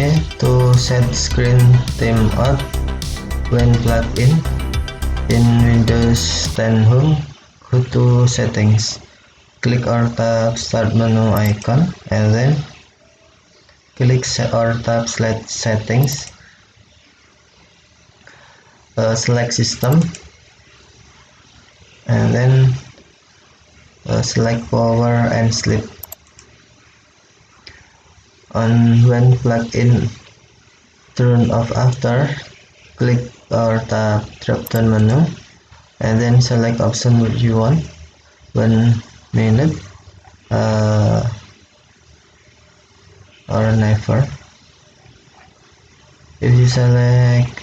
Okay, to set screen timeout when plugged in Windows 10 Home, go to Settings, click or tap Start menu icon, and then click or tap select Settings, select System, and then select Power and Sleep. On when plugged in, turn off after, click or tap drop down menu, and then select option what you want, 1 minute or never. If you select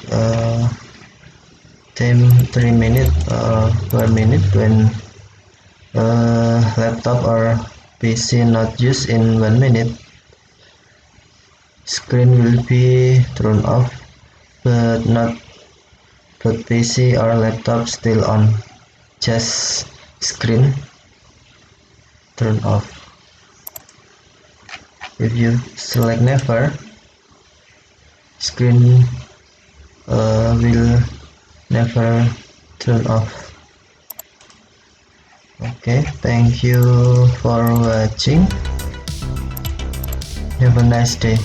3 minutes or 1 minute, when laptop or PC not used in 1 minute, screen will be turned off, but PC or laptop still on, just screen turn off. If you select never, screen will never turn off. Okay, thank you for watching. Have a nice day.